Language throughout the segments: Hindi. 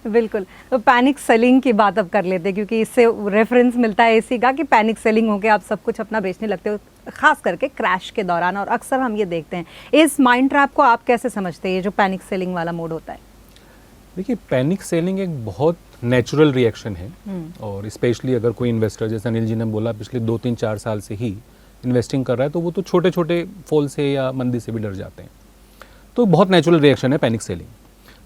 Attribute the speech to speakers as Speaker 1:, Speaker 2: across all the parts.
Speaker 1: बिल्कुल। तो पैनिक सेलिंग की बात अब कर लेते हैं, क्योंकि इससे रेफरेंस मिलता है इसी का कि पैनिक सेलिंग होकर आप सब कुछ अपना बेचने लगते हो, खास करके क्रैश के दौरान, और अक्सर हम ये देखते हैं। इस माइंड ट्रैप को आप कैसे समझते हैं, ये जो पैनिक सेलिंग वाला मोड होता है?
Speaker 2: देखिए, पैनिक सेलिंग एक बहुत नेचुरल रिएक्शन है, और स्पेशली अगर कोई इन्वेस्टर, जैसे अनिल जी ने बोला, पिछले 2-3-4 साल से ही इन्वेस्टिंग कर रहा है, तो वो तो छोटे छोटे फॉल से या मंदी से भी डर जाते हैं। तो बहुत नेचुरल रिएक्शन है पैनिक सेलिंग।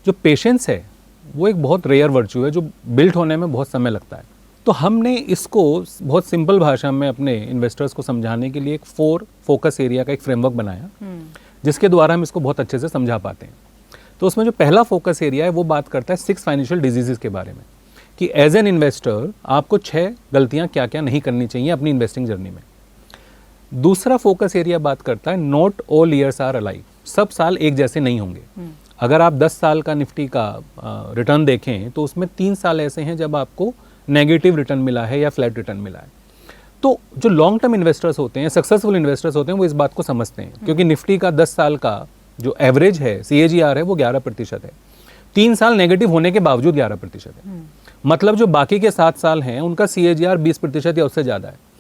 Speaker 2: जो पेशेंस है वो एक बहुत रेयर वर्च्यू है, जो बिल्ट होने में बहुत समय लगता है। तो हमने इसको बहुत सिंपल भाषा में अपने इन्वेस्टर्स को समझाने के लिए एक 4 फोकस एरिया का एक फ्रेमवर्क बनाया, जिसके द्वारा हम इसको बहुत अच्छे से समझा पाते हैं। तो उसमें जो पहला फोकस एरिया है वो बात करता है 6 फाइनेंशियल डिजीजेस के बारे में, कि एज एन इन्वेस्टर आपको 6 गलतियां क्या क्या नहीं करनी चाहिए अपनी इन्वेस्टिंग जर्नी में। दूसरा फोकस एरिया बात करता है not all years are alike, सब साल एक जैसे नहीं होंगे। अगर आप 10 साल का निफ्टी का रिटर्न देखें तो उसमें 3 साल ऐसे हैं जब आपको नेगेटिव रिटर्न मिला है या फ्लैट रिटर्न मिला है। तो जो लॉन्ग टर्म इन्वेस्टर्स होते हैं, सक्सेसफुल इन्वेस्टर्स होते हैं, वो इस बात को समझते हैं, क्योंकि निफ्टी का 10 साल का जो एवरेज है, CAGR है, वो 11% है। 3 साल नेगेटिव होने के बावजूद 11% है। मतलब जो बाकी के 7 साल हैं उनका CAGR 20% या उससे ज़्यादा है।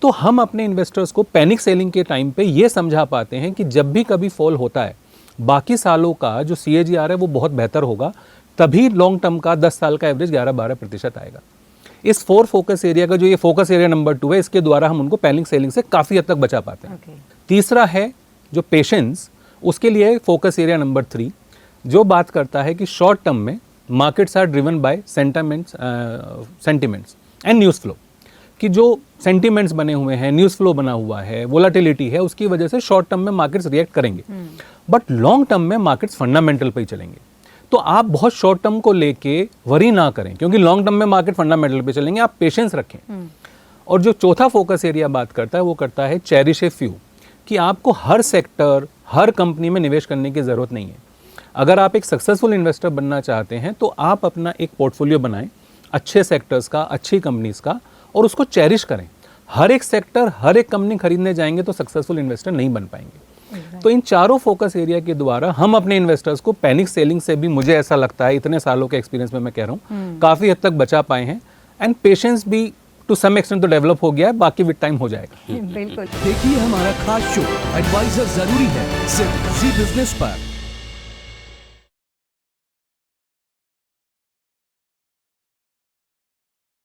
Speaker 2: तो हम अपने इन्वेस्टर्स को पैनिक सेलिंग के टाइम पे ये समझा पाते हैं कि जब भी कभी फॉल होता है, बाकी सालों का जो CAGR है वो बहुत बेहतर होगा, तभी लॉन्ग टर्म का 10 साल का एवरेज 11-12% आएगा। इस 4 फोकस एरिया का जो ये फोकस एरिया नंबर 2 है, इसके द्वारा हम उनको पैनिक सेलिंग से काफ़ी हद तक बचा पाते हैं। तीसरा है जो पेशेंस, उसके लिए फोकस एरिया नंबर 3, जो बात करता है कि शॉर्ट टर्म में markets are driven by sentiments and news flow, कि जो सेंटिमेंट्स बने हुए हैं, न्यूज़ फ्लो बना हुआ है, वोलाटिलिटी है, उसकी वजह से शॉर्ट टर्म में मार्केट्स रिएक्ट करेंगे, बट लॉन्ग टर्म में मार्केट्स फंडामेंटल पे ही चलेंगे। तो आप बहुत शॉर्ट टर्म को लेके वरी ना करें, क्योंकि लॉन्ग टर्म में मार्केट फंडामेंटल पे चलेंगे, आप पेशेंस रखें। और जो चौथा फोकस एरिया बात करता है वो करता है चेरिश ए फ्यू, कि आपको हर सेक्टर, हर कंपनी में निवेश करने की ज़रूरत नहीं है। अगर आप एक सक्सेसफुल इन्वेस्टर बनना चाहते हैं तो आप अपना एक पोर्टफोलियो बनाएं अच्छे सेक्टर्स का, अच्छी कंपनीज का, और उसको चेरिश करें। हर एक सेक्टर, हर एक कंपनी खरीदने जाएंगे तो सक्सेसफुल इन्वेस्टर नहीं बन पाएंगे। तो इन चारों फोकस एरिया के द्वारा हम अपने इन्वेस्टर्स को पैनिक सेलिंग से भी, मुझे ऐसा लगता है इतने सालों के एक्सपीरियंस में मैं कह रहा हूँ, काफ़ी हद तक बचा पाए हैं। एंड पेशेंस भी टू सम एक्सटेंट तो डेवलप हो गया है, बाकी विद टाइम हो जाएगा।
Speaker 1: बिल्कुल।
Speaker 3: देखिए हमारा खास शो एडवाइजर जरूरी है, सिर्फ जी बिजनेस पर।